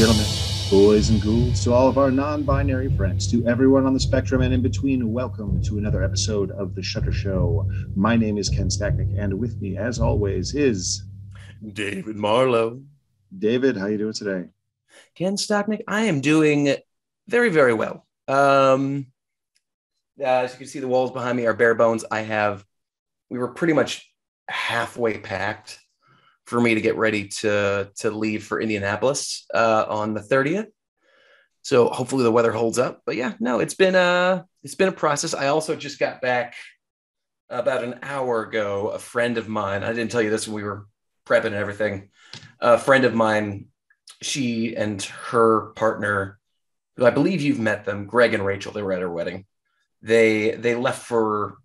Gentlemen, boys and ghouls, to all of our non-binary friends, to everyone on the spectrum and in between, welcome to another episode of The Shutter Show. My name is Ken Stacknick, and with me, as always, is... David Marlowe. David, how you doing today? Ken Stacknick, I am doing very, very well. As you can see, the walls behind me are bare bones. We were pretty much halfway packed for me to get ready to leave for Indianapolis on the 30th. So hopefully the weather holds up. But yeah, no, it's been a process. I also just got back about an hour ago. A friend of mine, I didn't tell you this when we were prepping and everything. A friend of mine, she and her partner, who I believe you've met them, Greg and Rachel, they were at her wedding. They left for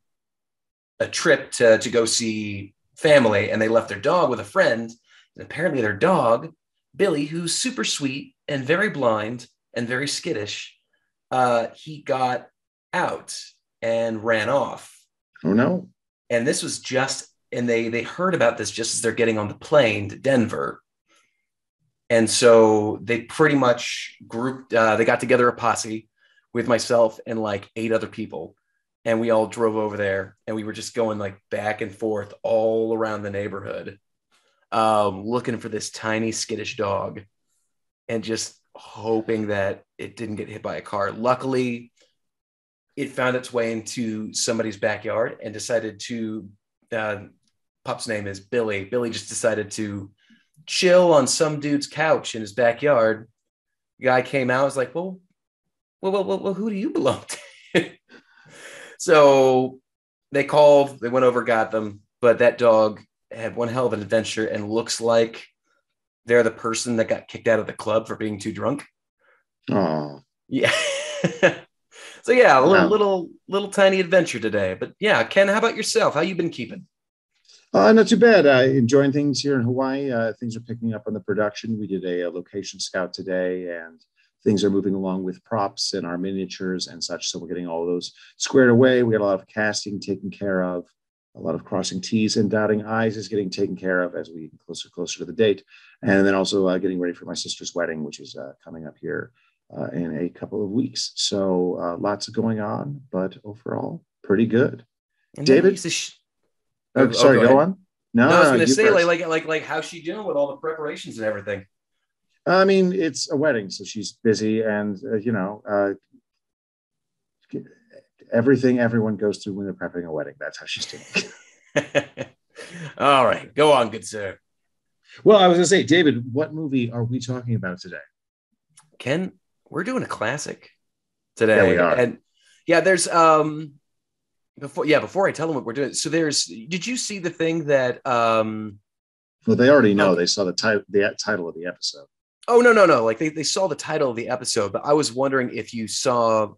a trip to go see family, and they left their dog with a friend, and apparently their dog Billy, who's super sweet and very blind and very skittish, he got out and ran off. Oh no. And this was they heard about this just as they're getting on the plane to Denver, and so they pretty much grouped, they got together a posse with myself and like 8 other people. And we all drove over there, and we were just going like back and forth all around the neighborhood, looking for this tiny skittish dog and just hoping that it didn't get hit by a car. Luckily, it found its way into somebody's backyard and decided to, pup's name is Billy. Billy just decided to chill on some dude's couch in his backyard. The guy came out, was like, well, who do you belong to? So they called, they went over, got them, but that dog had one hell of an adventure and looks like they're the person that got kicked out of the club for being too drunk. Oh, yeah. So yeah, a little tiny adventure today. But yeah, Ken, how about yourself? How you been keeping? Not too bad. Enjoying things here in Hawaii. Things are picking up on the production. We did a location scout today, and things are moving along with props and our miniatures and such. So we're getting all of those squared away. We got a lot of casting taken care of. A lot of crossing T's and dotting I's is getting taken care of as we get closer to the date. And then also getting ready for my sister's wedding, which is coming up here in a couple of weeks. So lots going on, but overall, pretty good. And David? Sorry, go on. No, I was going to say, like, how's she doing with all the preparations and everything? I mean, it's a wedding, so she's busy, and everything everyone goes through when they're prepping a wedding. That's how she's doing. All right, go on, good sir. Well, I was going to say, David, what movie are we talking about today? Ken, we're doing a classic today. Yeah, we are. And yeah, there's before I tell them what we're doing. So did you see the thing that well, they already know. They saw the title of the episode. Oh, no. Like they saw the title of the episode, but I was wondering if you saw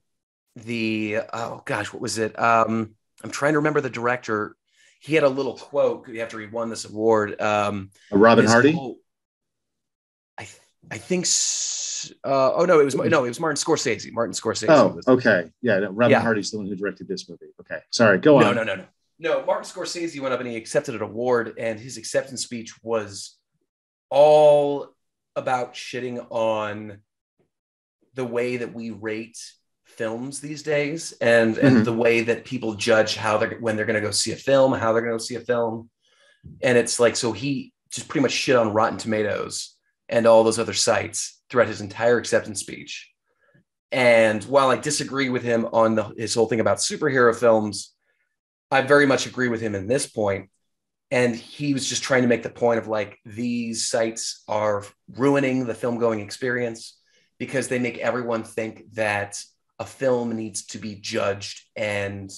what was it? I'm trying to remember the director. He had a little quote. You have to won this award. Robin Hardy? I think. It was Martin Scorsese. Martin Scorsese. Oh, okay. Yeah, no, Robin Hardy's the one who directed this movie. Okay, sorry. Go on. No, Martin Scorsese went up and he accepted an award, and his acceptance speech was all about shitting on the way that we rate films these days, and the way that people judge when they're going to go see a film, how they're going to go see a film. And it's like, so he just pretty much shit on Rotten Tomatoes and all those other sites throughout his entire acceptance speech. And while I disagree with him on his whole thing about superhero films, I very much agree with him in this point. And he was just trying to make the point of like, these sites are ruining the film going experience because they make everyone think that a film needs to be judged and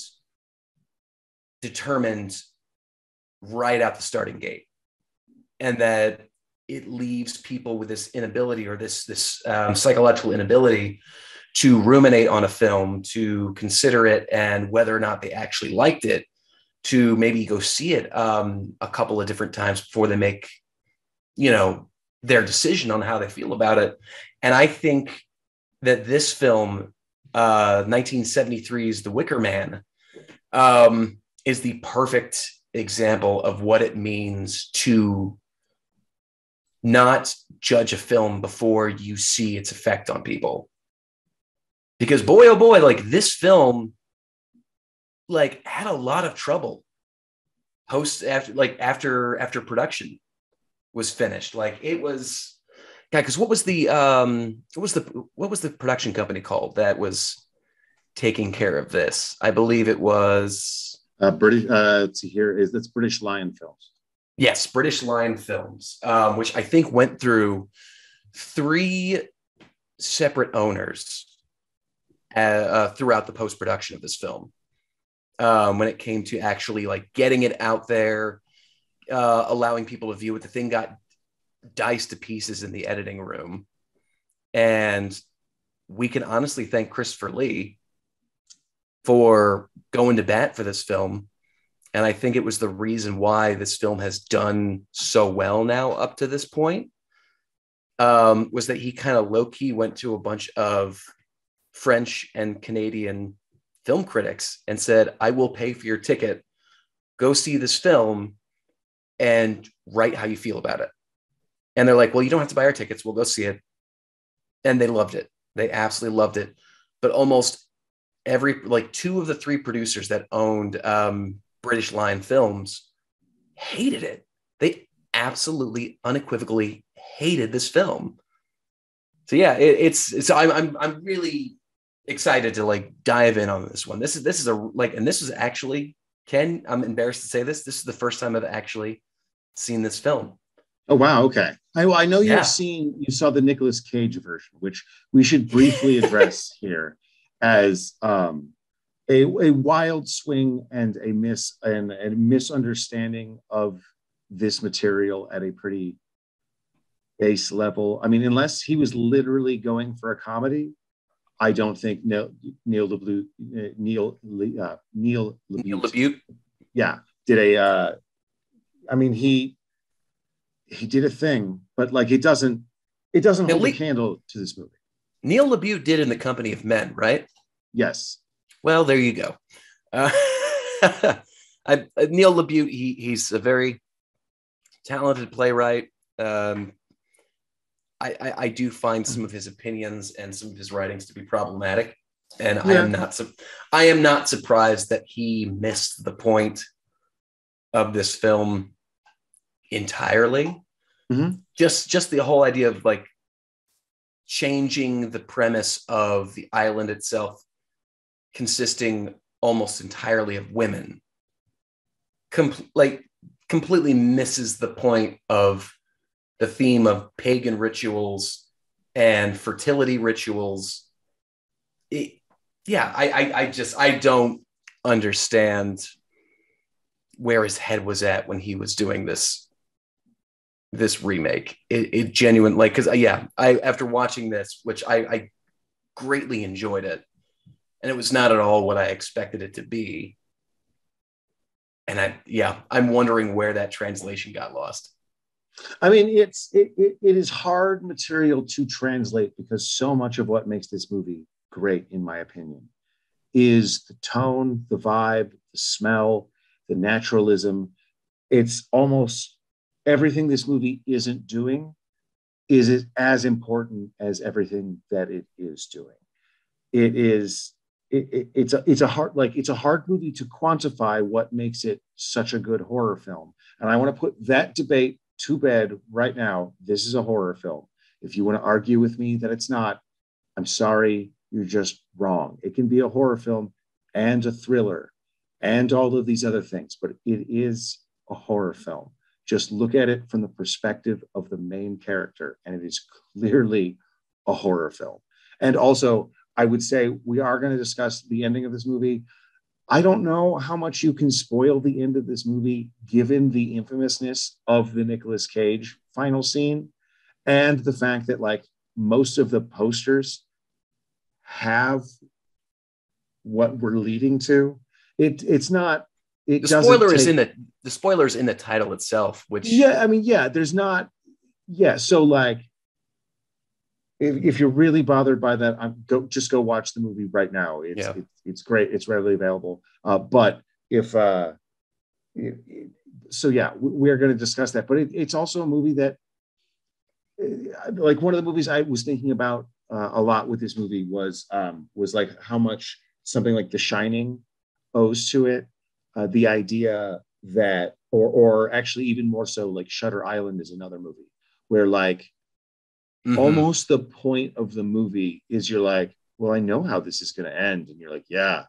determined right out the starting gate. And that it leaves people with this inability or this psychological inability to ruminate on a film, to consider it and whether or not they actually liked it, to maybe go see it a couple of different times before they make, their decision on how they feel about it. And I think that this film, 1973's The Wicker Man, is the perfect example of what it means to not judge a film before you see its effect on people. Because boy, oh boy, like this film, like had a lot of trouble after production was finished. Like it was, yeah. Because what was the production company called that was taking care of this? I believe it was British. Let's see here, that's British Lion Films. Yes, British Lion Films, which I think went through 3 separate owners throughout the post-production of this film. When it came to actually like getting it out there, allowing people to view it, the thing got diced to pieces in the editing room. And we can honestly thank Christopher Lee for going to bat for this film. And I think it was the reason why this film has done so well now up to this point, was that he kind of low-key went to a bunch of French and Canadian film critics and said, I will pay for your ticket, go see this film and write how you feel about it. And they're like, well, you don't have to buy our tickets, we'll go see it. And they loved it. They absolutely loved it. But almost 2 of the 3 producers that owned British Lion Films hated it. They absolutely unequivocally hated this film. So yeah, I'm really excited to like dive in on this one. This is actually, Ken, I'm embarrassed to say this is the first time I've actually seen this film. Oh wow, okay. I know you saw the Nicolas Cage version, which we should briefly address here as a wild swing and a misunderstanding of this material at a pretty base level. I mean, unless he was literally going for a comedy, I don't think Neil LaBute, did a. I mean, he did a thing, but like it doesn't hold a candle to this movie. Neil LaBute did In the Company of Men, right? Yes. Well, there you go. Neil LaBute, he's a very talented playwright. I do find some of his opinions and some of his writings to be problematic, and yeah. I am not surprised that he missed the point of this film entirely. Mm-hmm. Just the whole idea of like changing the premise of the island itself, consisting almost entirely of women, completely misses the point of the theme of pagan rituals and fertility rituals. I don't understand where his head was at when he was doing this remake. It genuinely, because after watching this, which I greatly enjoyed it, and it was not at all what I expected it to be. And I'm wondering where that translation got lost. I mean, it is hard material to translate because so much of what makes this movie great, in my opinion, is the tone, the vibe, the smell, the naturalism. It's almost everything this movie isn't doing is as important as everything that it is doing. It's a hard movie to quantify what makes it such a good horror film. And I want to put that debate to bed right now. This is a horror film. If you want to argue with me that it's not, I'm sorry, you're just wrong. It can be a horror film and a thriller and all of these other things, but it is a horror film. Just look at it from the perspective of the main character, and it is clearly a horror film. And also, I would say we are going to discuss the ending of this movie. I don't know how much you can spoil the end of this movie, given the infamousness of the Nicolas Cage final scene and the fact that like most of the posters have what we're leading to. It's not it the doesn't spoiler take, is in the spoiler is in the title itself, which yeah, I mean, yeah, there's not, yeah. So like, if you're really bothered by that, just go watch the movie right now. It's great. It's readily available. But if so, yeah, we're going to discuss that. But it's also a movie that, like, one of the movies I was thinking about a lot with this movie was like how much something like The Shining owes to it. The idea that, or actually even more so, like Shutter Island is another movie where like almost the point of the movie is you're like, well, I know how this is going to end, and you're like, yeah,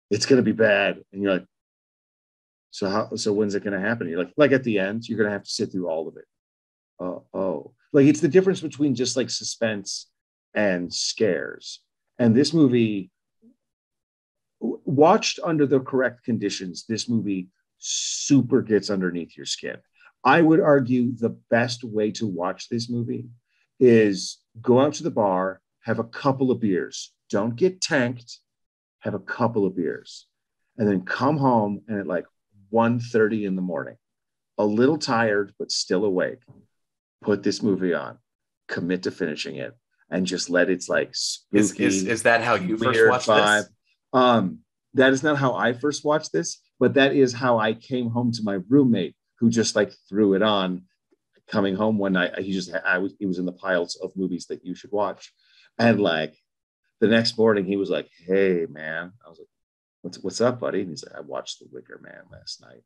it's going to be bad, and you're like, so when's it going to happen? You're like at the end, you're going to have to sit through all of it. Oh, like it's the difference between just like suspense and scares. And this movie, watched under the correct conditions, this movie super gets underneath your skin. I would argue the best way to watch this movie is go out to the bar, have a couple of beers. Don't get tanked, have a couple of beers. And then come home and at like 1:30 in the morning, a little tired, but still awake, put this movie on, commit to finishing it, and just let its like spooky. Is that how you first watched vibe. this? That is not how I first watched this, but that is how I came home to my roommate, who just like threw it on. Coming home one night, he was in the piles of movies that you should watch, and like the next morning he was like, "Hey man," I was like, "What's up, buddy?" And he's like, "I watched The Wicker Man last night."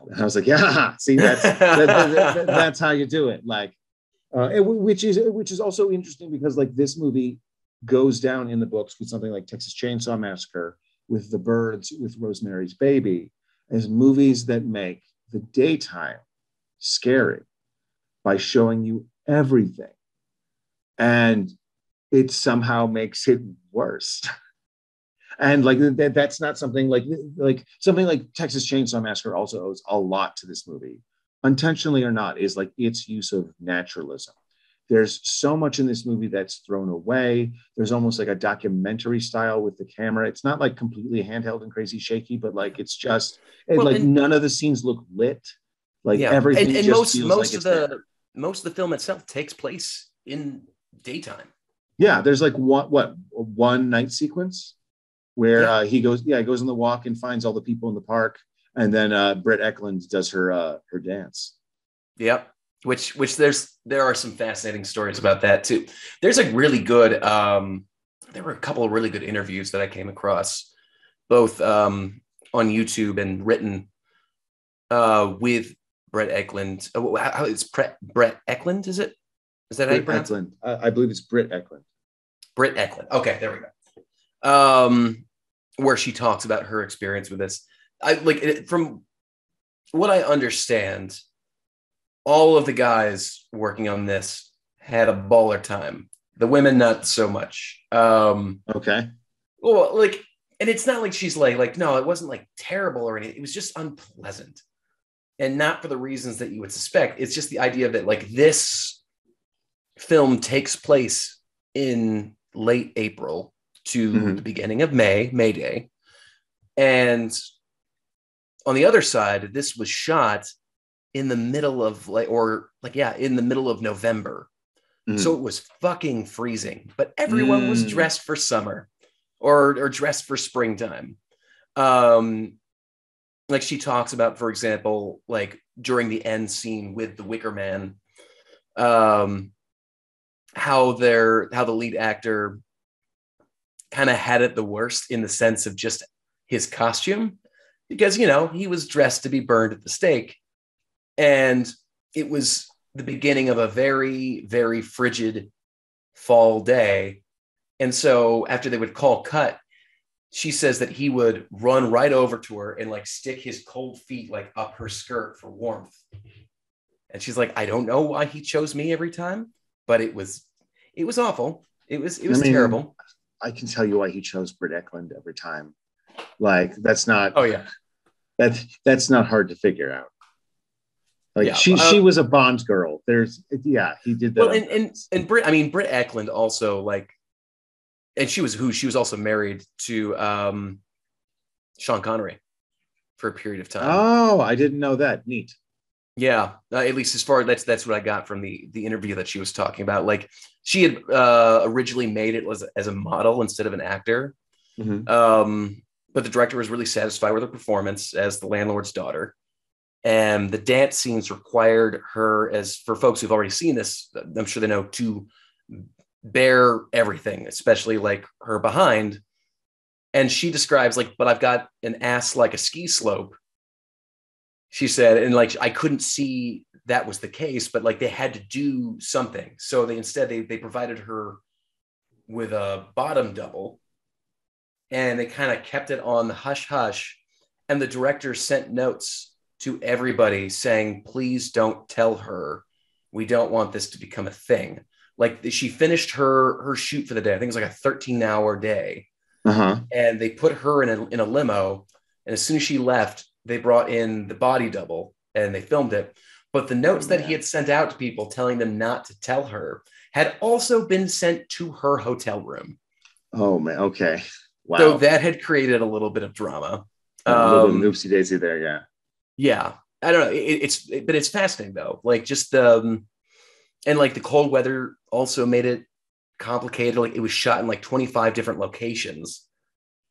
And I was like, "Yeah, see, that's how you do it." Like, which is also interesting because like this movie goes down in the books with something like Texas Chainsaw Massacre, with The Birds, with Rosemary's Baby, as movies that make the daytime scary by showing you everything, and it somehow makes it worse. And like that's not something like something like Texas Chainsaw Massacre also owes a lot to this movie, intentionally or not, is like its use of naturalism. There's so much in this movie that's thrown away. There's almost like a documentary style with the camera. It's not like completely handheld and crazy shaky, but like it's just none of the scenes look lit. Like everything and just feels like it's there. Most of the film itself takes place in daytime. Yeah, there's like one night sequence where he goes on the walk and finds all the people in the park, and then Britt Ekland does her dance. Yep. Which there are some fascinating stories about that too. There's a really good there were a couple of really good interviews that I came across, both on YouTube and written with Britt Ekland. How is Britt Ekland? Is that how you pronounce it? I believe it's Britt Ekland. Britt Ekland. Okay, there we go. Where she talks about her experience with this. From what I understand, all of the guys working on this had a baller time. The women, not so much. Okay. Well, and it's not like she's like, no, it wasn't like terrible or anything. It was just unpleasant. And not for the reasons that you would suspect. It's just the idea that like this film takes place in late April to the beginning of May Day. And on the other side, this was shot in the middle of in the middle of November. So it was fucking freezing, but everyone was dressed for summer or dressed for springtime. Like she talks about, for example, like during the end scene with the Wicker Man, how the lead actor kind of had it the worst in the sense of just his costume, because, he was dressed to be burned at the stake. And it was the beginning of a very, very frigid fall day. And so after they would call cut, she says that he would run right over to her and like stick his cold feet like up her skirt for warmth. And she's like, I don't know why he chose me every time, but it was awful. It was terrible. I can tell you why he chose Britt Ekland every time. Like that's not. Oh yeah. That's not hard to figure out. Like she was a Bond girl. He did that. Well, and Britt Ekland also like, and she was also married to Sean Connery for a period of time. Oh, I didn't know that. Neat. Yeah, at least as far that's what I got from the interview that she was talking about. Like she had originally made it as a model instead of an actor, but the director was really satisfied with her performance as the landlord's daughter, and the dance scenes required her, as for folks who've already seen this, I'm sure they know, to bear everything, especially like her behind. And she describes like, but I've got an ass like a ski slope, she said, and like I couldn't see that was the case, but like they had to do something. So they provided her with a bottom double, and they kind of kept it on the hush hush. And the director sent notes to everybody saying, please don't tell her. We don't want this to become a thing. Like she finished her shoot for the day. I think it was like a 13-hour day. And they put her in a limo. And as soon as she left, they brought in the body double and they filmed it. But the notes that he had sent out to people telling them not to tell her had also been sent to her hotel room. Oh, man. Okay. Wow. So that had created a little bit of drama. A little bit of oopsie daisy there. Yeah. Yeah. I don't know. But it's fascinating though. Like just and like the cold weather also made it complicated. Like it was shot in like 25 different locations.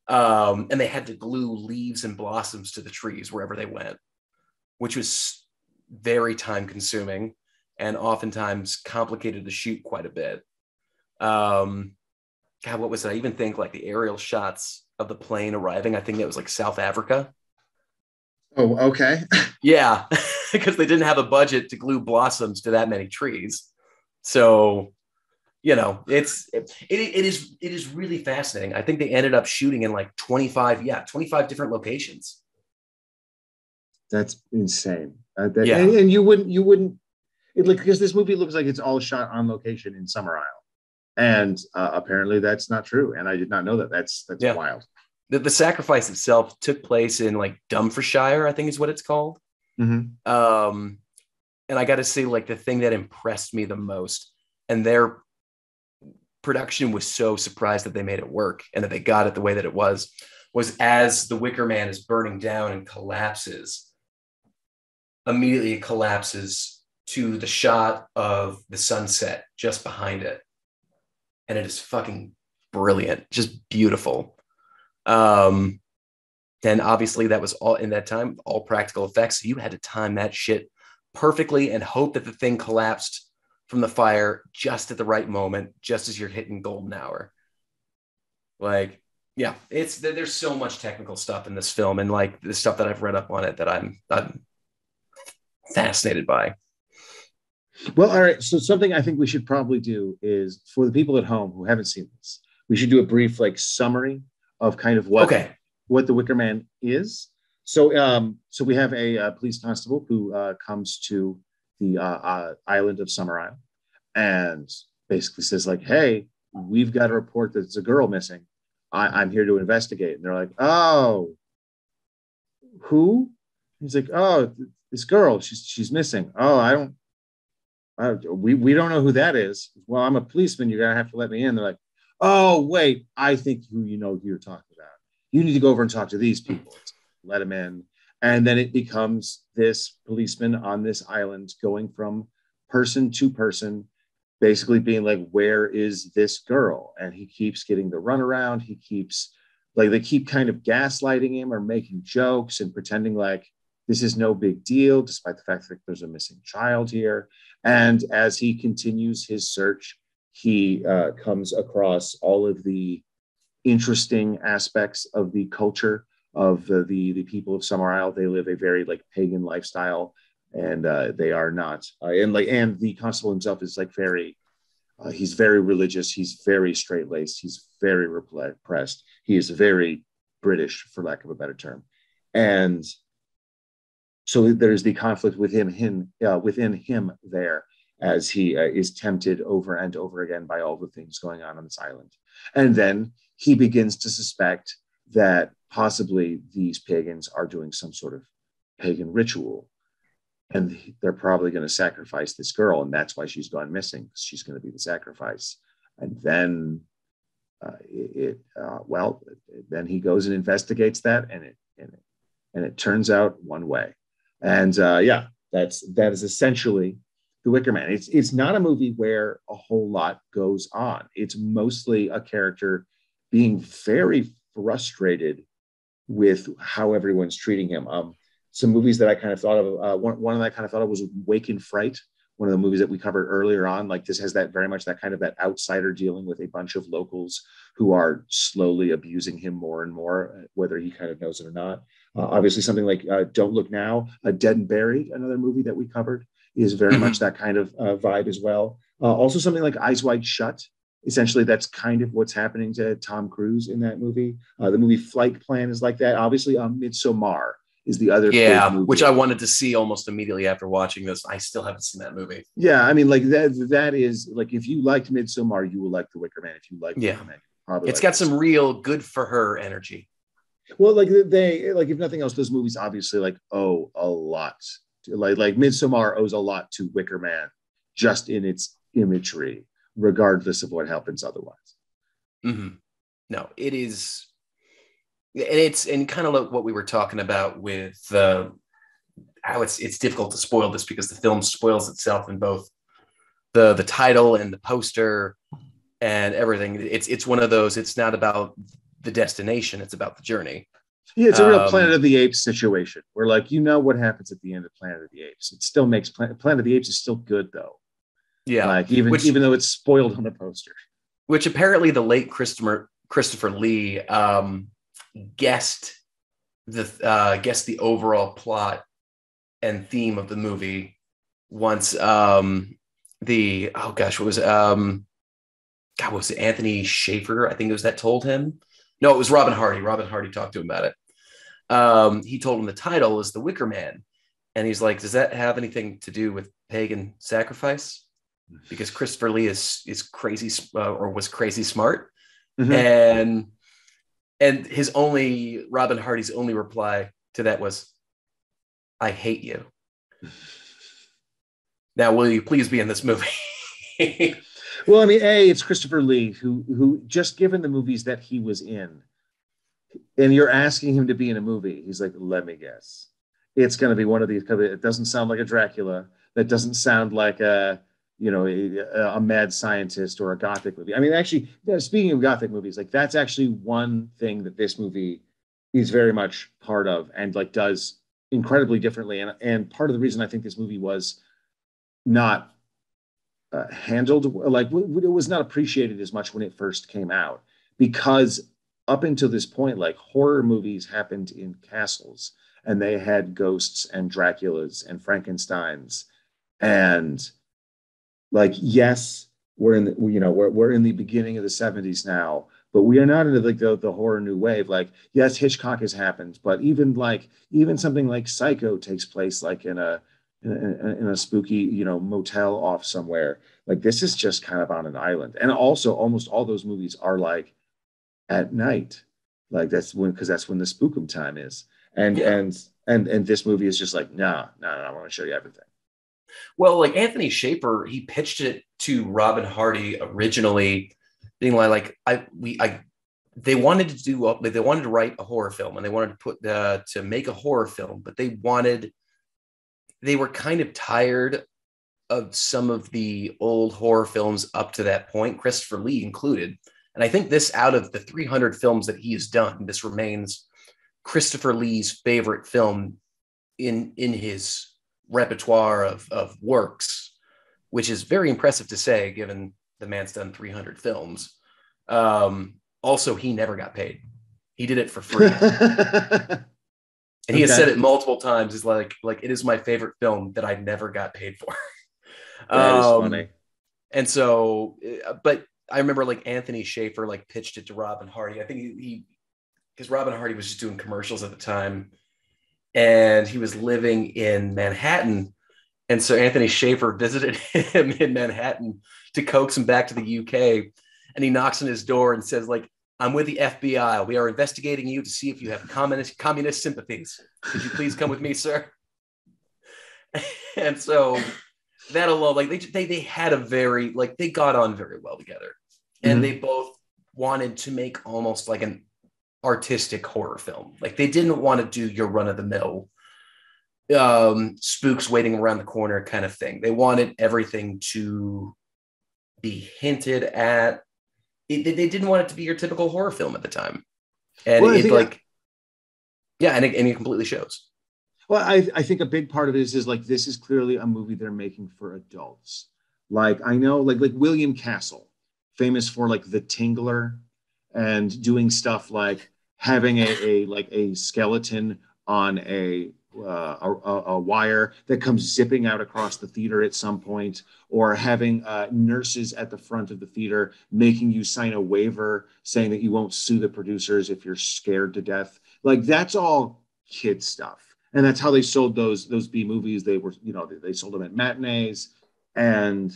And they had to glue leaves and blossoms to the trees wherever they went, which was very time consuming and oftentimes complicated to shoot quite a bit. God, what was it? I even think like the aerial shots of the plane arriving, I think it was like South Africa. Oh, okay. Yeah, because they didn't have a budget to glue blossoms to that many trees. So you know, it is really fascinating. I think they ended up shooting in like 25 different locations. That's insane. And you wouldn't because this movie looks like it's all shot on location in Summer Isle, and apparently that's not true. And I did not know that. That's wild. The sacrifice itself took place in like Dumfriesshire, I think is what it's called. And I got to say, like the thing that impressed me the most, and their production was so surprised that they made it work and that they got it the way that it was as the Wicker Man is burning down and collapses, immediately it collapses to the shot of the sunset just behind it. And it is fucking brilliant, just beautiful. And obviously that was all in that time, all practical effects. So you had to time that shit perfectly and hope that the thing collapsed from the fire just at the right moment, just as you're hitting golden hour. Like, yeah, there's so much technical stuff in this film, and like the stuff that I've read up on it that I'm fascinated by. Well, all right. So something I think we should probably do is, for the people at home who haven't seen this, we should do a brief like summary of kind of what the Wicker Man is. So we have a police constable who comes to the island of Summer Isle and basically says like, hey, we've got a report that there's a girl missing. I'm here to investigate. And they're like, oh, who? He's like, oh, this girl, she's missing. Oh, we don't know who that is. Well, I'm a policeman. You're going to have to let me in. They're like, oh, wait, I think who you're talking about. You need to go over and talk to these people. Let them in. And then it becomes this policeman on this island going from person to person, basically being like, where is this girl? And he keeps getting the runaround. He keeps like, they keep kind of gaslighting him or making jokes and pretending like this is no big deal, despite the fact that there's a missing child here. And as he continues his search, he comes across all of the interesting aspects of the culture of the people of Summer Isle. They live a very like pagan lifestyle, and they are not. And the constable himself is like very, he's very religious. He's very straight laced. He's very repressed. He is very British, for lack of a better term. And so there's the conflict within him there, as he is tempted over and over again by all the things going on this island. And then he begins to suspect that possibly these pagans are doing some sort of pagan ritual, and they're probably going to sacrifice this girl, and that's why she's gone missing. She's going to be the sacrifice. And then Well, then he goes and investigates that, and it turns out one way. And yeah, that is essentially the Wicker Man. It's not a movie where a whole lot goes on. It's mostly a character being very frustrated with how everyone's treating him. Some movies that I kind of thought of, one that I kind of thought of was Wake in Fright, one of the movies that we covered earlier on. Like, this has that very much that kind of that outsider dealing with a bunch of locals who are slowly abusing him more and more, whether he kind of knows it or not. Obviously, something like Don't Look Now, Dead and Buried, another movie that we covered, is very much that kind of vibe as well. Also, something like Eyes Wide Shut. Essentially, that's kind of what's happening to Tom Cruise in that movie. The movie Flight Plan is like that. Obviously, Midsommar is the other big movie, which I wanted to see almost immediately after watching this. I still haven't seen that movie. Yeah, I mean, like that is like, if you liked Midsommar, you will like The Wicker Man. If you like Wicker Man, probably it's got some real good for her energy. Well, like they like, if nothing else, those movies obviously like owe a lot. Like Midsommar owes a lot to Wicker Man, just in its imagery, regardless of what happens otherwise. Mm-hmm. No, it is, and it's kind of like what we were talking about with how it's difficult to spoil this because the film spoils itself in both the title and the poster and everything. It's one of those. It's not about the destination; it's about the journey. Yeah, it's a real Planet of the Apes situation where, like, you know what happens at the end of Planet of the Apes. It still makes Planet of the Apes is still good though. Yeah, like even though it's spoiled on the poster. Which apparently the late Christopher Lee guessed the overall plot and theme of the movie once what was it, Anthony Shaffer, I think it was, that told him. No, it was Robin Hardy. Robin Hardy talked to him about it. He told him the title is The Wicker Man, and he's like, does that have anything to do with pagan sacrifice? Because Christopher Lee is crazy, or was crazy smart. Mm-hmm. And Robin Hardy's only reply to that was, I hate you. Now, will you please be in this movie? Well, I mean, it's Christopher Lee, who just given the movies that he was in, and you're asking him to be in a movie, he's like, let me guess. It's going to be one of these. It doesn't sound like a Dracula. That doesn't sound like a mad scientist or a Gothic movie. I mean, actually, speaking of Gothic movies, like, that's actually one thing that this movie is very much part of, and like does incredibly differently. And part of the reason I think this movie was not handled, like, it was not appreciated as much when it first came out, because up until this point, like, horror movies happened in castles, and they had ghosts and Draculas and Frankensteins, and like, yes, we're in the beginning of the 70s now, but we are not into like the horror new wave. Like, yes, Hitchcock has happened, but even something like Psycho takes place like in a spooky, motel off somewhere. Like, this is just kind of on an island. And also almost all those movies are like at night. Like, that's when the spookum time is. And this movie is just like, no, I want to show you everything. Well, like, Anthony Shaffer, he pitched it to Robin Hardy originally, being they wanted to write a horror film, and they wanted to make a horror film, but they were kind of tired of some of the old horror films up to that point, Christopher Lee included. And I think this, out of the 300 films that he has done, this remains Christopher Lee's favorite film in his repertoire of works, which is very impressive to say, given the man's done 300 films. Also, he never got paid. He did it for free. And he has said it multiple times. He's like, it is my favorite film that I never got paid for. That is funny. And so, but I remember, like, Anthony Shaffer like pitched it to Robin Hardy. I think because Robin Hardy was just doing commercials at the time, and he was living in Manhattan. And so Anthony Shaffer visited him in Manhattan to coax him back to the UK. And he knocks on his door and says, like, I'm with the FBI. We are investigating you to see if you have communist sympathies. Could you please come with me, sir? And so that alone, like, they had a very, like, they got on very well together. And they both wanted to make almost like an artistic horror film. Like they didn't want to do your run of the mill spooks waiting around the corner kind of thing. They wanted everything to be hinted at. They didn't want it to be your typical horror film at the time. And well, it like, yeah, and it completely shows. Well, I think a big part of it is like, this is clearly a movie they're making for adults. Like, I know, like William Castle, famous for like The Tingler and doing stuff like having a skeleton on a wire that comes zipping out across the theater at some point, or having nurses at the front of the theater making you sign a waiver saying that you won't sue the producers if you're scared to death. Like, that's all kid stuff. And that's how they sold those B movies. They were, they sold them at matinees. And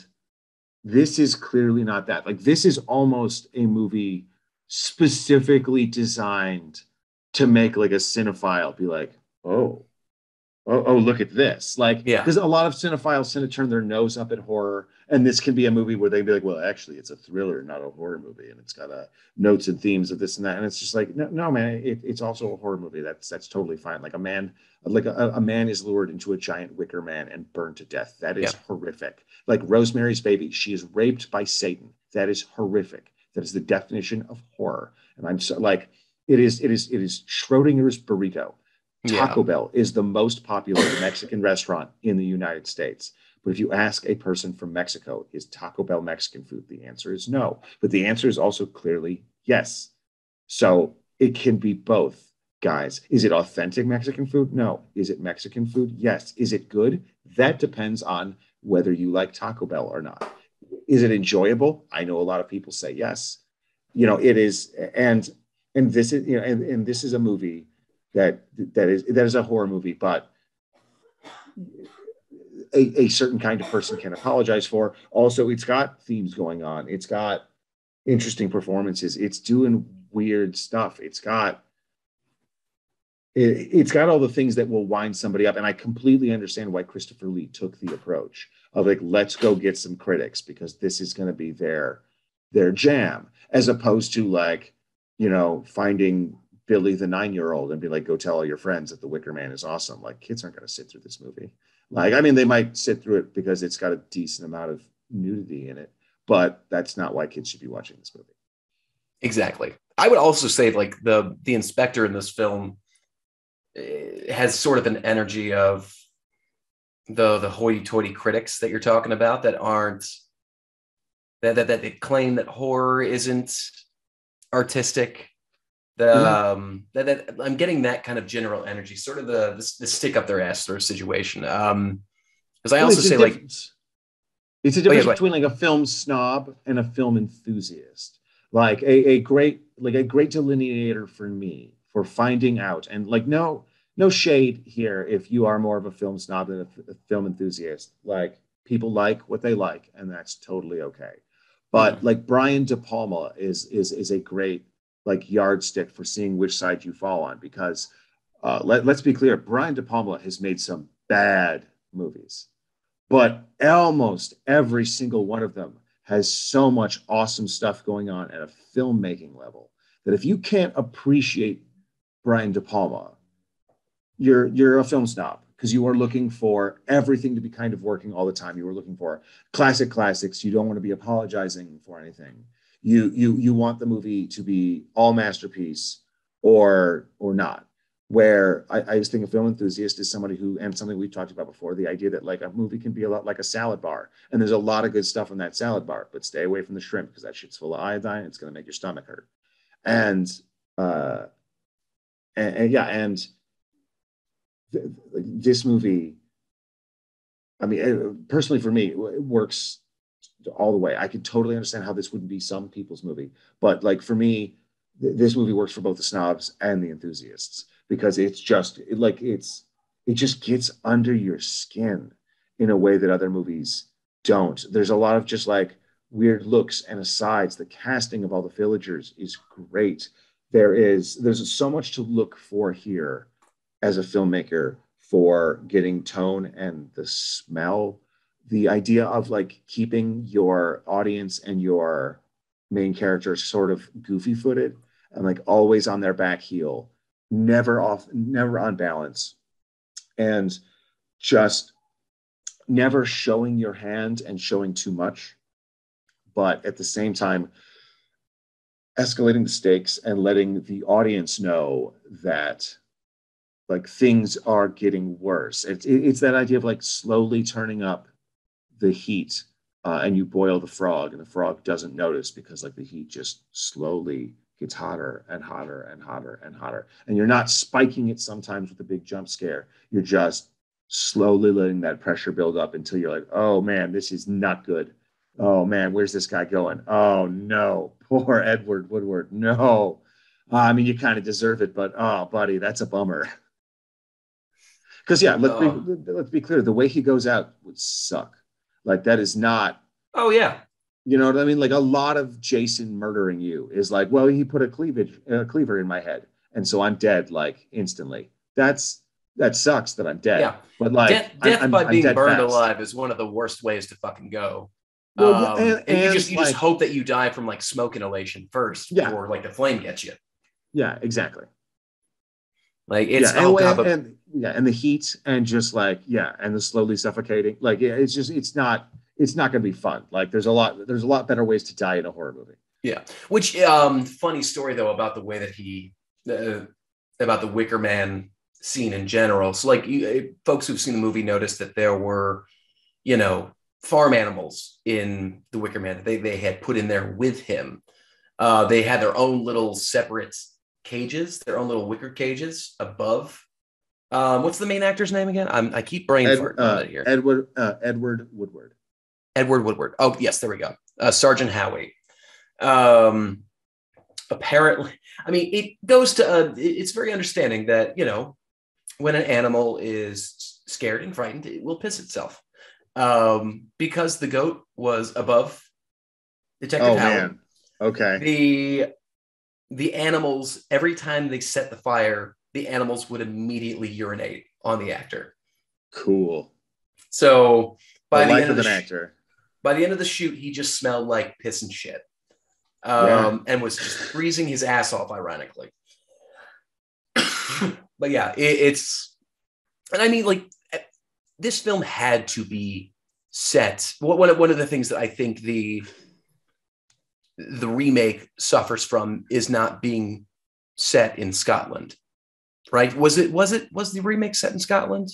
this is clearly not that. Like, this is almost a movie specifically designed to make like a cinephile be like, oh, look at this. Like, because a lot of cinephiles tend to turn their nose up at horror. And this can be a movie where they'd be like, well, actually, it's a thriller, not a horror movie. And it's got notes and themes of this and that. And it's just like, no, man, it's also a horror movie. That's totally fine. Like a man is lured into a giant wicker man and burned to death. That is horrific. Like Rosemary's Baby, she is raped by Satan. That is horrific. That is the definition of horror. And I'm so like, it is Schrodinger's burrito. Taco Bell is the most popular Mexican restaurant in the United States. But if you ask a person from Mexico, is Taco Bell Mexican food? The answer is no. But the answer is also clearly yes. So it can be both, guys. Is it authentic Mexican food? No. Is it Mexican food? Yes. Is it good? That depends on whether you like Taco Bell or not. Is it enjoyable? I know a lot of people say yes. It is, and this is, and this is a movie that is a horror movie, but a certain kind of person can apologize for. Also, it's got themes going on. It's got interesting performances. It's doing weird stuff. It's got all the things that will wind somebody up. And I completely understand why Christopher Lee took the approach of like, let's go get some critics because this is going to be their jam, as opposed to like, finding Billy the 9-year-old and be like, go tell all your friends that the Wicker Man is awesome. Like, kids aren't going to sit through this movie. Like, I mean, they might sit through it because it's got a decent amount of nudity in it, but that's not why kids should be watching this movie. Exactly. I would also say like the inspector in this film has sort of an energy of the hoity-toity critics that you're talking about that aren't that they claim that horror isn't artistic. That I'm getting that kind of general energy, sort of the stick up their ass sort of situation. Because I also say like it's a difference between like a film snob and a film enthusiast. Like a great delineator for me for finding out, and like no shade here if you are more of a film snob than a film enthusiast. Like, people like what they like, and that's totally okay. But like Brian De Palma is a great like yardstick for seeing which side you fall on, because let's be clear, Brian De Palma has made some bad movies, but almost every single one of them has so much awesome stuff going on at a filmmaking level that if you can't appreciate Brian De Palma, you're a film snob, because you are looking for everything to be kind of working all the time. You are looking for classics. You don't want to be apologizing for anything. You want the movie to be all masterpiece or not. Where I just think a film enthusiast is somebody who, and something we've talked about before, the idea that like a movie can be a lot like a salad bar, and there's a lot of good stuff in that salad bar, but stay away from the shrimp because that shit's full of iodine. It's going to make your stomach hurt. And this movie, I mean, personally for me, it works all the way. I could totally understand how this wouldn't be some people's movie, but like for me, this movie works for both the snobs and the enthusiasts, because it's just like it just gets under your skin in a way that other movies don't. There's a lot of just like weird looks and asides. The casting of all the villagers is great. There's so much to look for here as a filmmaker for getting tone and the smell. The idea of like keeping your audience and your main character sort of goofy footed and like always on their back heel, never on balance, and just never showing your hand and showing too much, but at the same time escalating the stakes and letting the audience know that like things are getting worse. It's that idea of like slowly turning up the heat, and you boil the frog and the frog doesn't notice because like the heat just slowly gets hotter and hotter and hotter and hotter. And you're not spiking it sometimes with a big jump scare. You're just slowly letting that pressure build up until you're like, oh man, this is not good. Oh man, where's this guy going? Oh no, poor Edward Woodward. No. I mean, you kind of deserve it, but oh, buddy, that's a bummer. Because yeah, let's be clear. The way he goes out would suck. Like that is not. Oh yeah. You know what I mean? Like a lot of Jason murdering you is like, well, he put a cleaver in my head, and so I'm dead like instantly. That sucks that I'm dead. Yeah. But like death by being burned fast. alive is one of the worst ways to fucking go. Well, and you just hope that you die from like smoke inhalation first before like the flame gets you. Yeah, exactly. Like it's and the heat and just like and the slowly suffocating. Like it's not going to be fun. Like there's a lot better ways to die in a horror movie. Yeah. Which funny story though about the way that he about the Wicker Man scene in general. So like folks who've seen the movie noticed that there were, farm animals in the Wicker Man that they had put in there with him. They had their own little separate cages, their own little wicker cages above. What's the main actor's name again? I keep brain farting on it here. Edward Woodward. Edward Woodward. Oh yes, there we go. Sergeant Howie. Apparently, I mean, it goes to. It's very understanding that when an animal is scared and frightened, it will piss itself. Because the goat was above Detective Howie. Man. Okay. The animals, every time they set the fire, the animals would immediately urinate on the actor. Cool. So by the end of the shoot, he just smelled like piss and shit. And was just freezing his ass off, ironically. But yeah, it's, and I mean, like, this film had to be set. One of the things that I think the remake suffers from is not being set in Scotland, right? Was the remake set in Scotland?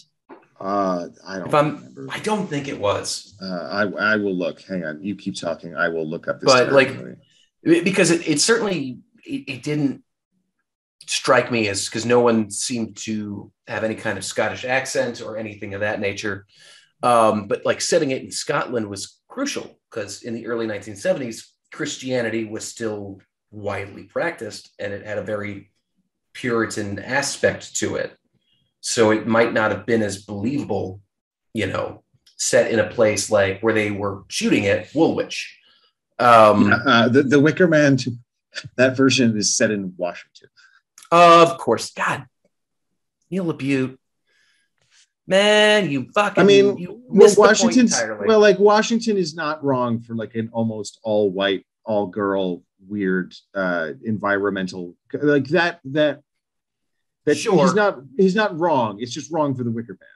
I don't remember. I don't think it was. I will look. Hang on. You keep talking. I will look up this. But like, because it certainly it didn't strike me as, because no one seemed to have any kind of Scottish accent or anything of that nature. But like setting it in Scotland was crucial because in the early 1970s, Christianity was still widely practiced and it had a very Puritan aspect to it. So it might not have been as believable, set in a place like where they were shooting at Woolwich. The Wicker Man, that version is set in Washington. Of course. God, Neil LaBute. Man, you fucking. I mean, you missed Washington's the point entirely. Well, like Washington is not wrong for like an almost all white, all girl, weird environmental like that. Sure. He's not wrong. It's just wrong for the Wicker Man.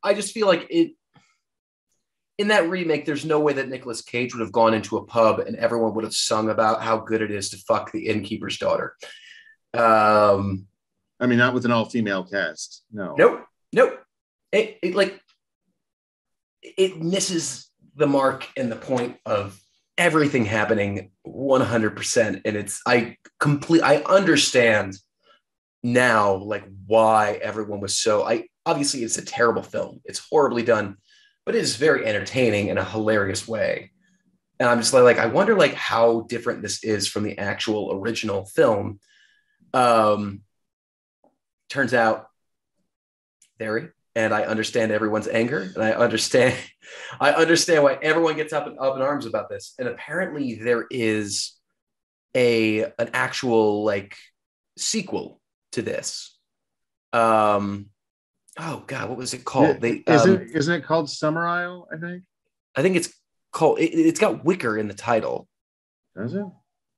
I just feel like it. In that remake, there's no way that Nicolas Cage would have gone into a pub and everyone would have sung about how good it is to fuck the innkeeper's daughter. I mean, not with an all-female cast. No. Nope. It misses the mark and the point of everything happening 100%. And I understand now, like, why everyone was so. Obviously, it's a terrible film. It's horribly done, but it is very entertaining in a hilarious way. And I'm just like, I wonder like how different this is from the actual original film. Turns out very, and I understand everyone's anger, and I understand why everyone gets up in arms about this. And apparently there is an actual like sequel to this. Oh God, what was it called? Isn't it called Summer Isle? I think it's called. It's got Wicker in the title. Does it?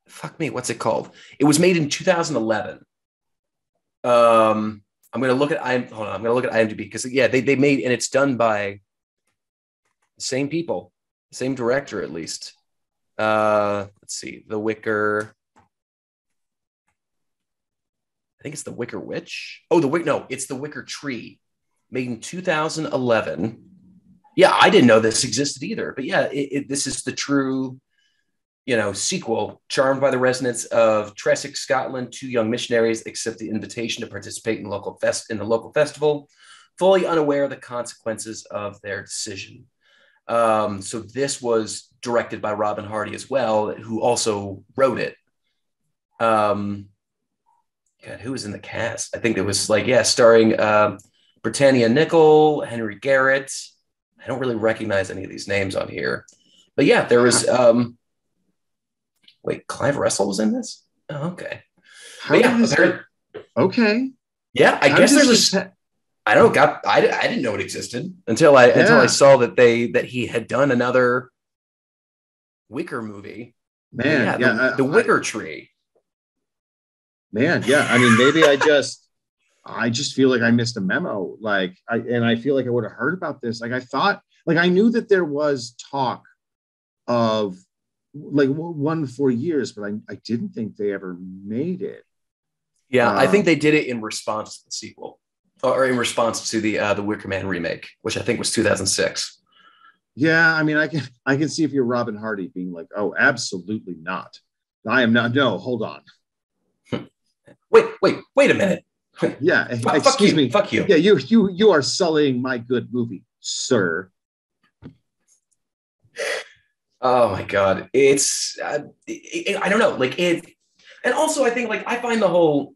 fuck me, what's it called? It was made in 2011. I'm gonna look at hold on. I'm gonna look at IMDb because yeah, they made, and it's done by the same people, same director at least. Let's see, The Wicker. I think it's The Wicker Witch. Oh, it's The Wicker Tree, made in 2011. Yeah, I didn't know this existed either. But yeah, this is the true, sequel. Charmed by the resonance of Treswick, Scotland, two young missionaries accept the invitation to participate in the local festival, fully unaware of the consequences of their decision. So this was directed by Robin Hardy as well, who also wrote it. God, who was in the cast? I think it was starring Britannia Nicol, Henry Garrett. I don't really recognize any of these names on here, but yeah, there was. Wait, Clive Russell was in this? Oh, okay. Okay. Yeah, I guess there's a. I don't know. I didn't know it existed until I saw that he had done another Wicker movie. Man, the Wicker Tree. Man, yeah. I mean, maybe I just feel like I missed a memo. I feel like I would have heard about this. I knew that there was talk of one for years, but I didn't think they ever made it. Yeah, I think they did it in response to the sequel, or in response to the Wicker Man remake, which I think was 2006. Yeah, I mean, I can see if you're Robin Hardy being like, oh, absolutely not. I am not. No, hold on. Wait a minute. Yeah, excuse me. Fuck you. Yeah, you are sullying my good movie, sir. Oh my God. It's, I don't know. And also I think I find the whole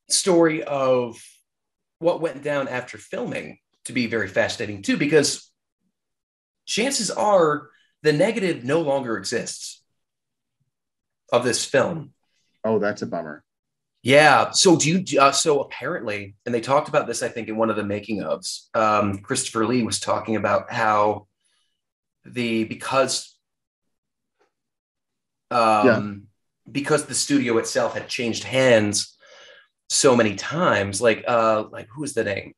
story of what went down after filming to be very fascinating too, because chances are the negative no longer exists of this film. Oh, that's a bummer. Yeah. So so apparently, and they talked about this, I think, in one of the making ofs, Christopher Lee was talking about how because the studio itself had changed hands so many times, who is the name?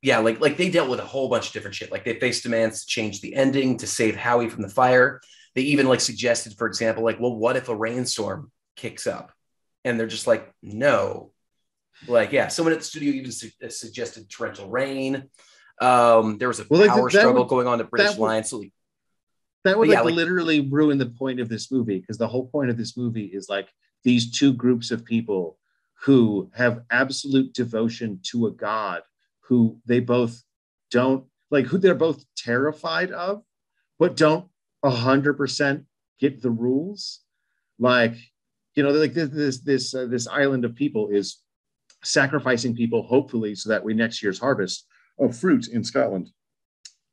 They dealt with a whole bunch of different shit. They faced demands to change the ending to save Howie from the fire. They even suggested, for example, what if a rainstorm kicks up? And they're just no. Someone at the studio even suggested torrential rain. There was a power struggle going on at British Lions. That would literally ruin the point of this movie, because the whole point of this movie is these two groups of people who have absolute devotion to a god who they both don't who they're both terrified of, but don't 100% get the rules. This island of people is sacrificing people, hopefully, so that next year's harvest of fruit in Scotland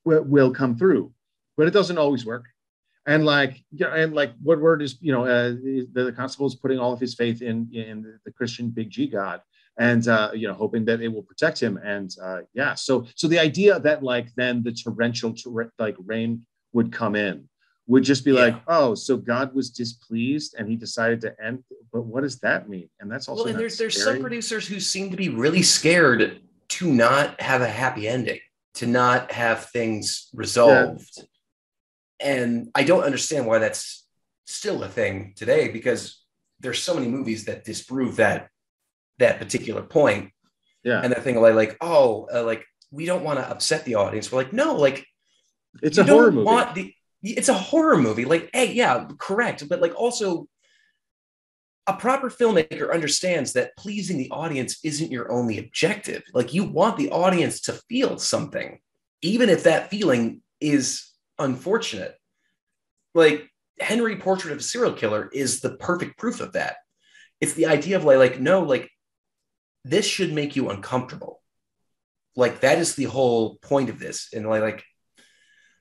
will come through, but it doesn't always work. And Woodward is, the constable is putting all of his faith in the Christian big G God, and hoping that it will protect him. And so the idea that then the torrential rain would come in would just be oh, so God was displeased and he decided to end. But what does that mean? And that's also and there's some producers who seem to be really scared to not have a happy ending, to not have things resolved. Yeah. And I don't understand why that's still a thing today, because there's so many movies that disprove that particular point. Yeah. And that thing we don't want to upset the audience. We're no, it's a horror movie. It's a horror movie. Hey, yeah, correct. But also a proper filmmaker understands that pleasing the audience isn't your only objective. You want the audience to feel something, even if that feeling is unfortunate. Henry, Portrait of a Serial Killer is the perfect proof of that. It's the idea of no, this should make you uncomfortable. That is the whole point of this. And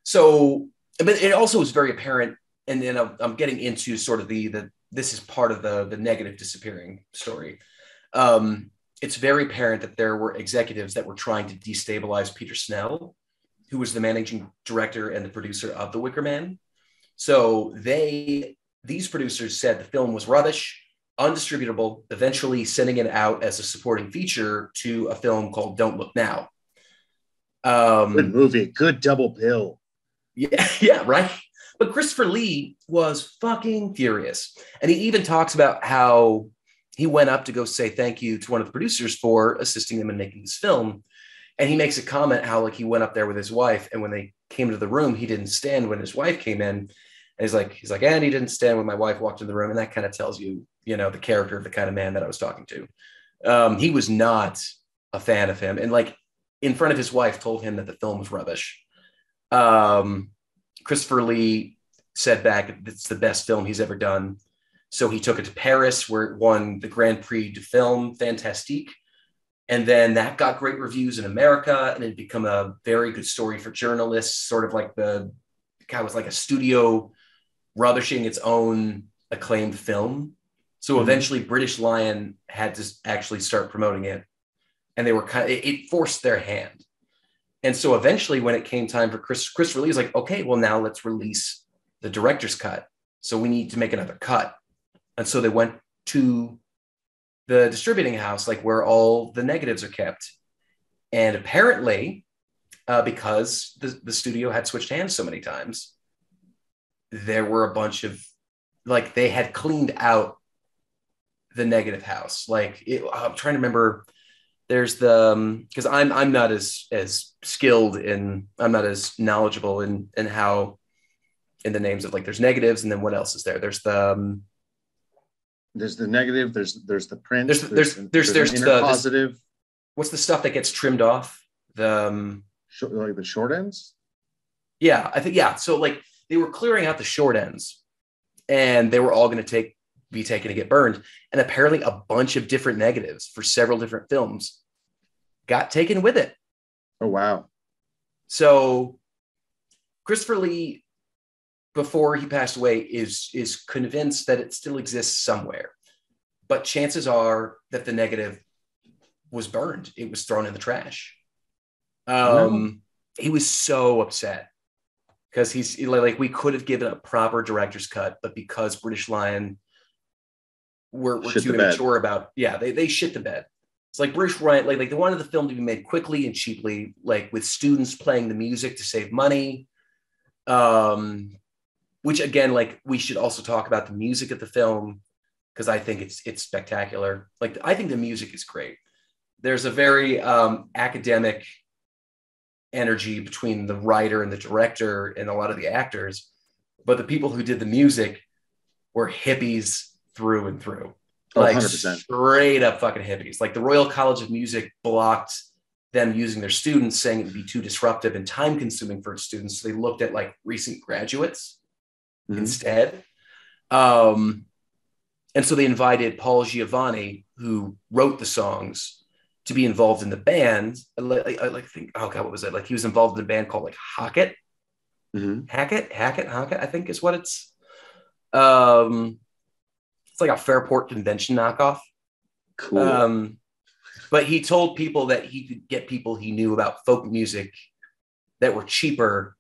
so, but it also is very apparent. And then I'm getting into sort of this is part of the negative disappearing story. It's very apparent that there were executives that were trying to destabilize Peter Snell, who was the managing director and the producer of The Wicker Man. So these producers said the film was rubbish, undistributable, eventually sending it out as a supporting feature to a film called Don't Look Now. Good movie, good double bill. Yeah, yeah, right. But Christopher Lee was fucking furious. And he even talks about how he went up to go say thank you to one of the producers for assisting him in making this film. And he makes a comment how like he went up there with his wife, and when they came into the room, he didn't stand when his wife came in. And he's like, and he didn't stand when my wife walked in the room. And that kind of tells you, you know, the character of the kind of man that I was talking to. He was not a fan of him. And like in front of his wife told him that the film was rubbish. Christopher Lee said back, it's the best film he's ever done. So he took it to Paris, where it won the Grand Prix du Film Fantastique. And then that got great reviews in America, and it became a very good story for journalists, sort of like the guy was like a studio rubbishing its own acclaimed film. So eventually British Lion had to actually start promoting it, and they were it forced their hand. And so eventually when it came time for Christopher Lee was like, okay, well now let's release the director's cut. So we need to make another cut. And so they went to the distributing house, like where all the negatives are kept. And apparently, because the studio had switched hands so many times, there were a bunch of, like, they had cleaned out the negative house. Like, I'm trying to remember, there's the, because I'm not as skilled in, I'm not as knowledgeable in how, in the names of, like, there's negatives, and then what else is there? There's the negative, there's the print, there's the positive. What's the stuff that gets trimmed off? Like the short ends? Yeah, I think, yeah. So like they were clearing out the short ends, and they were all going to be taken to get burned. And apparently a bunch of different negatives for several different films got taken with it. Oh, wow. So Christopher Lee, before he passed away, is convinced that it still exists somewhere. But chances are that the negative was burned. It was thrown in the trash. He was so upset because he's like, we could have given a proper director's cut, but because British Lion were too immature about, they shit the bed. It's like British Lion, like they wanted the film to be made quickly and cheaply, like with students playing the music to save money. Which again, like we should also talk about the music of the film, because I think it's spectacular. Like I think the music is great. There's a very academic energy between the writer and the director and a lot of the actors, but the people who did the music were hippies through and through. Like 100%. Straight up fucking hippies. Like the Royal College of Music blocked them using their students, saying it would be too disruptive and time consuming for its students. So they looked at like recent graduates instead. And so they invited Paul Giovanni, who wrote the songs, to be involved in the band. I think, oh God, what was it? Like he was involved in a band called like Hackett. Hackett, I think is what it's. It's like a Fairport Convention knockoff. Cool. But he told people that he could get people he knew about folk music that were cheaper.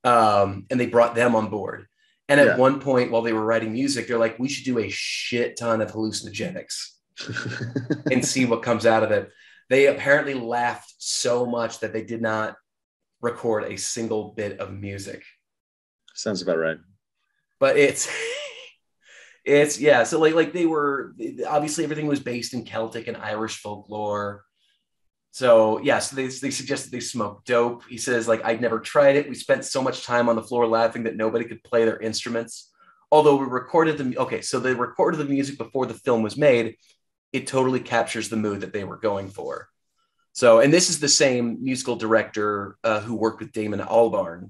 And they brought them on board. And at one point, while they were writing music, they're like, we should do a shit ton of hallucinogenics and see what comes out of it. They apparently laughed so much that they did not record a single bit of music. Sounds about right. But it's yeah. So like they were, obviously everything was based in Celtic and Irish folklore. So yeah, so they suggested they smoke dope. He says, like, I'd never tried it. We spent so much time on the floor laughing that nobody could play their instruments. Although we recorded so they recorded the music before the film was made. It totally captures the mood that they were going for. So, and this is the same musical director who worked with Damon Albarn,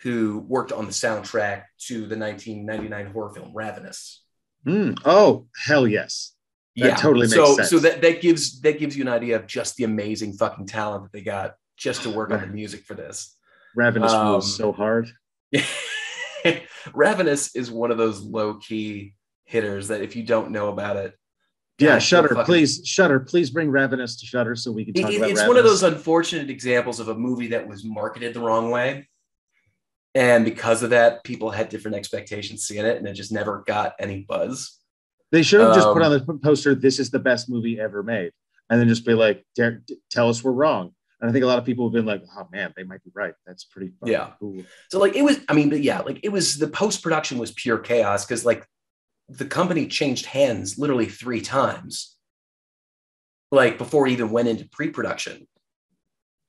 who worked on the soundtrack to the 1999 horror film Ravenous. Oh, hell yes. That totally makes sense. So that gives you an idea of just the amazing fucking talent that they got just to work on the music for this. Ravenous rules so hard. Ravenous is one of those low-key hitters that if you don't know about it, Shudder, please bring Ravenous to Shudder so we can talk about it. It's Ravenous. One of those unfortunate examples of a movie that was marketed the wrong way. And because of that, people had different expectations seeing it, and it just never got any buzz. They should have just put on the poster, "This is the best movie ever made," and then just be like, "Tell us we're wrong." And I think a lot of people have been like, "Oh man, they might be right. That's pretty cool." So like it was, I mean, but yeah, like it was, the post-production was pure chaos because like the company changed hands literally 3 times, like before it even went into pre-production.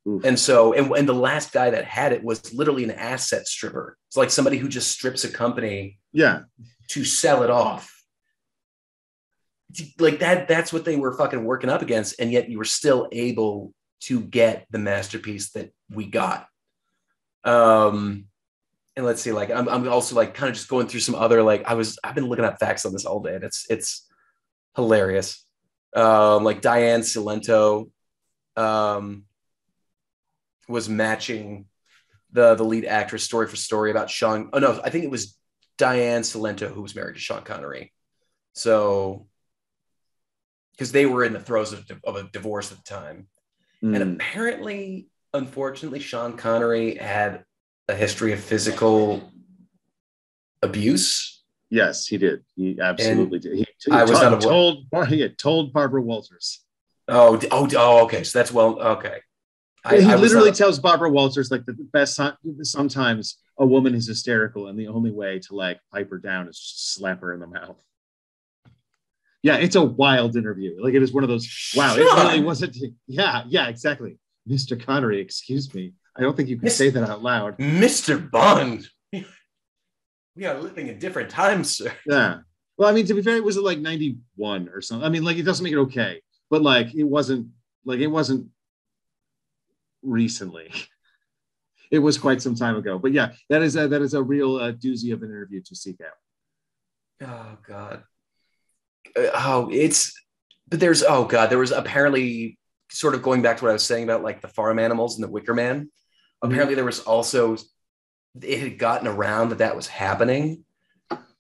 Oof. And so, and the last guy that had it was literally an asset stripper. It's like somebody who just strips a company to sell it off. Like that's what they were fucking working up against. And yet you were still able to get the masterpiece that we got. And let's see, like, I'm also like kind of just going through some other, like, I've been looking up facts on this all day, and it's hilarious. Like Diane Cilento, was matching the lead actress story for story about Sean. Oh no, I think it was Diane Cilento who was married to Sean Connery. So, because they were in the throes of a divorce at the time. And apparently, unfortunately, Sean Connery had a history of physical abuse. Yes, he did. He absolutely did. He told Barbara Walters. Oh, okay. So that's okay. He literally tells Barbara Walters, like, the best sometimes a woman is hysterical, and the only way to like pipe her down is just slap her in the mouth. Yeah, it's a wild interview. Like, it is one of those, wow, it really wasn't. Yeah, exactly. Mr. Connery, excuse me. I don't think you can say that out loud. Mr. Bond. We are living in different times, sir. Yeah. Well, I mean, to be fair, it was like 91 or something. I mean, like, it doesn't make it okay, but like, it wasn't recently. It was quite some time ago. But yeah, that is a real doozy of an interview to seek out. Oh God. There was apparently, sort of going back to what I was saying about like the farm animals and the Wicker Man. Apparently there was also, it had gotten around that was happening,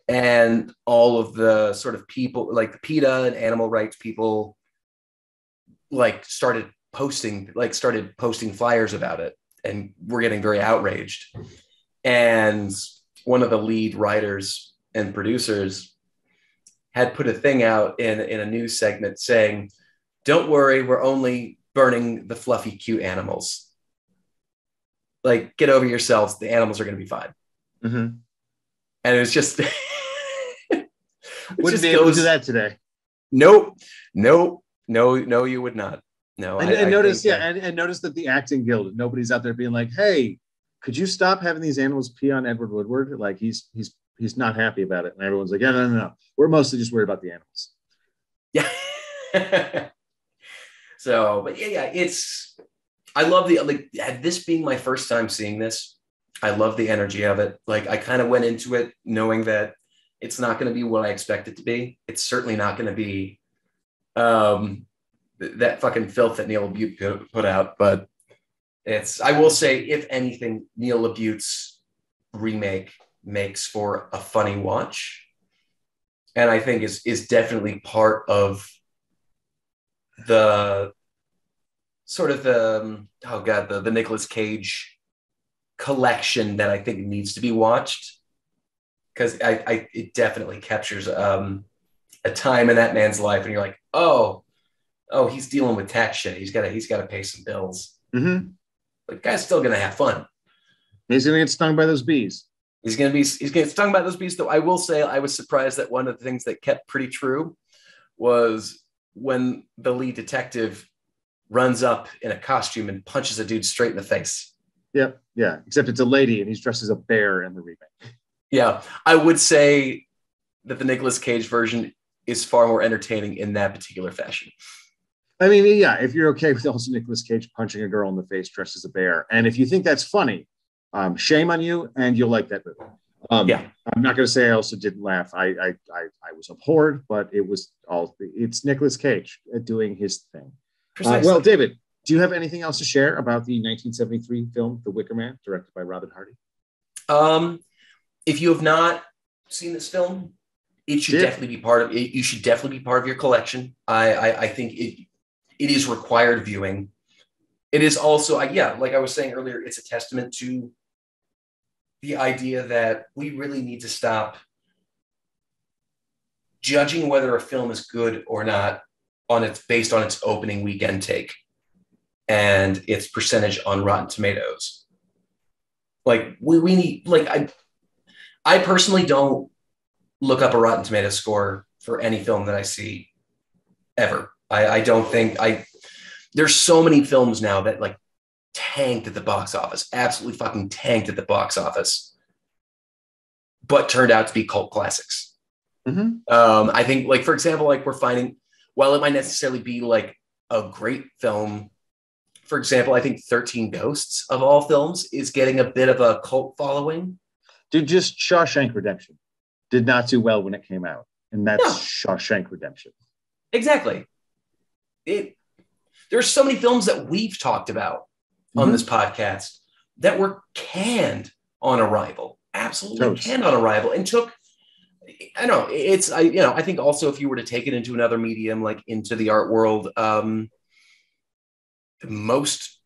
and all of the sort of people like the PETA and animal rights people like started posting flyers about it, and we're getting very outraged. And one of the lead writers and producers had put a thing out in a news segment saying, "Don't worry, we're only burning the fluffy, cute animals. Like, get over yourselves. The animals are going to be fine." Mm-hmm. And it was just, wouldn't be able to do that today. Nope. No, you would not. No. And notice that the acting guild, nobody's out there being like, "Hey, could you stop having these animals pee on Edward Woodward? Like, he's not happy about it." And everyone's like, "Yeah, no. We're mostly just worried about the animals." Yeah. So, but yeah, I love this being my first time seeing this. I love the energy of it. Like, I kind of went into it knowing that it's not going to be what I expect it to be. It's certainly not going to be that fucking filth that Neil LaBute put out. But I will say, if anything, Neil LaBute's remake makes for a funny watch, and I think is definitely part of the sort of the Nicolas Cage collection that I think needs to be watched, because it definitely captures a time in that man's life, and you're like, oh, he's dealing with tax shit. He's got to pay some bills. Mm-hmm. But the guy's still gonna have fun. He's gonna get stung by those bees. He's gonna get stung by those bees. Though I will say, I was surprised that one of the things that kept pretty true was when the lead detective runs up in a costume and punches a dude straight in the face. Yep. Yeah. Except it's a lady and he's dressed as a bear in the remake. Yeah. I would say that the Nicolas Cage version is far more entertaining in that particular fashion. I mean, yeah, if you're okay with also Nicolas Cage punching a girl in the face dressed as a bear, and if you think that's funny, shame on you, and you'll like that movie. Yeah. I'm not going to say I also didn't laugh. I was abhorred, but it's Nicolas Cage doing his thing. Well, David, do you have anything else to share about the 1973 film, The Wicker Man, directed by Robin Hardy? If you have not seen this film, it should definitely be part of it. You should definitely be part of your collection. I think it is required viewing. It is also, like I was saying earlier, it's a testament to the idea that we really need to stop judging whether a film is good or not based on its opening weekend take and its percentage on Rotten Tomatoes. Like we need, like I personally don't look up a Rotten Tomatoes score for any film that I see ever. I don't think there's so many films now that like tanked at the box office, absolutely fucking tanked at the box office, but turned out to be cult classics. Mm-hmm. I think, like, for example, like we're finding, while it might necessarily be like a great film, for example, I think 13 Ghosts of all films is getting a bit of a cult following. Dude, just Shawshank Redemption did not do well when it came out. And that's Shawshank Redemption. Exactly. There's so many films that we've talked about on this podcast that were canned on arrival, absolutely canned on arrival, and took, I don't know, I think also if you were to take it into another medium, like into the art world, most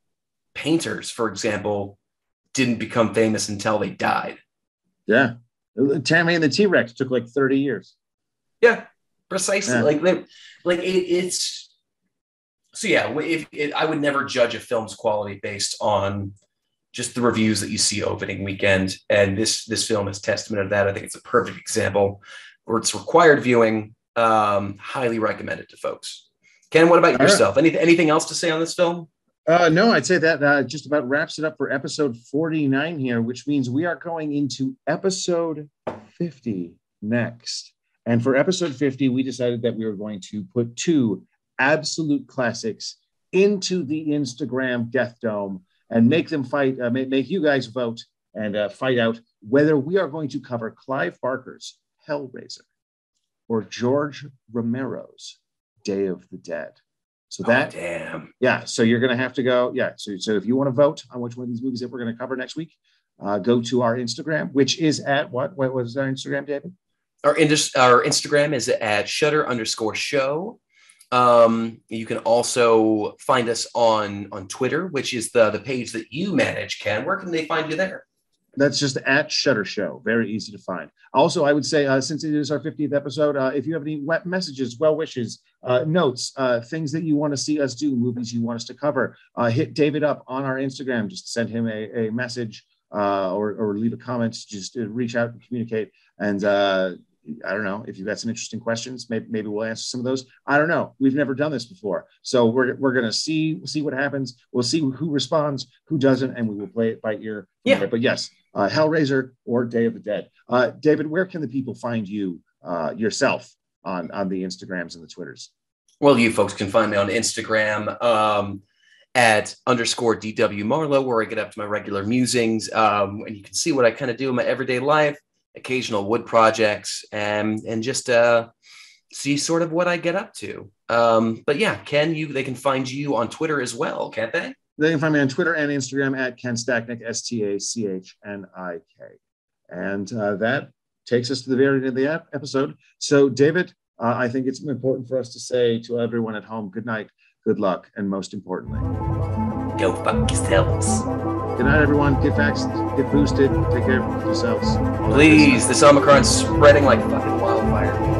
painters, for example, didn't become famous until they died. Yeah. Tammy and the T-Rex took like 30 years. Yeah, precisely. Yeah. It's so yeah. I would never judge a film's quality based on just the reviews that you see opening weekend, and this film is testament of that. I think it's a perfect example where it's required viewing. Highly recommended to folks. Ken, what about yourself? Right. Anything else to say on this film? No, I'd say that just about wraps it up for episode 49 here, which means we are going into episode 50 next. And for episode 50, we decided that we were going to put 2 absolute classics into the Instagram Death Dome and make them fight, make you guys vote and fight out whether we are going to cover Clive Barker's Hellraiser or George Romero's Day of the Dead. So so you're going to have to go. Yeah. So if you want to vote on which one of these movies that we're going to cover next week, go to our Instagram, which is at what was our Instagram, David? Our Instagram is at _show. You can also find us on Twitter, which is the page that you manage, Ken. Where can they find you there? That's just at Shutter Show. Very easy to find. Also, I would say, since it is our 50th episode, if you have any messages, well wishes, notes, things that you want to see us do, movies you want us to cover, hit David up on our Instagram. Just send him a message or leave a comment. Just reach out and communicate. And I don't know if you've got some interesting questions. Maybe we'll answer some of those. I don't know. We've never done this before, so we're gonna see what happens. We'll see who responds, who doesn't, and we will play it by ear. Yeah. But yes, Hellraiser or Day of the Dead. David, where can the people find you yourself on the Instagrams and the Twitters? Well, you folks can find me on Instagram at _DW Marlowe, where I get up to my regular musings, and you can see what I kind of do in my everyday life. Occasional wood projects and just see sort of what I get up to. But yeah, Ken, they can find you on Twitter as well, can't they? They can find me on Twitter and Instagram at Ken Stachnik, STACHNIK. And that takes us to the very end of the episode. So, David, I think it's important for us to say to everyone at home, good night, good luck, and most importantly, go fuck yourselves. Good night, everyone. Get vaccinated, get boosted, take care of yourselves. Please, this Omicron's spreading like fucking wildfire.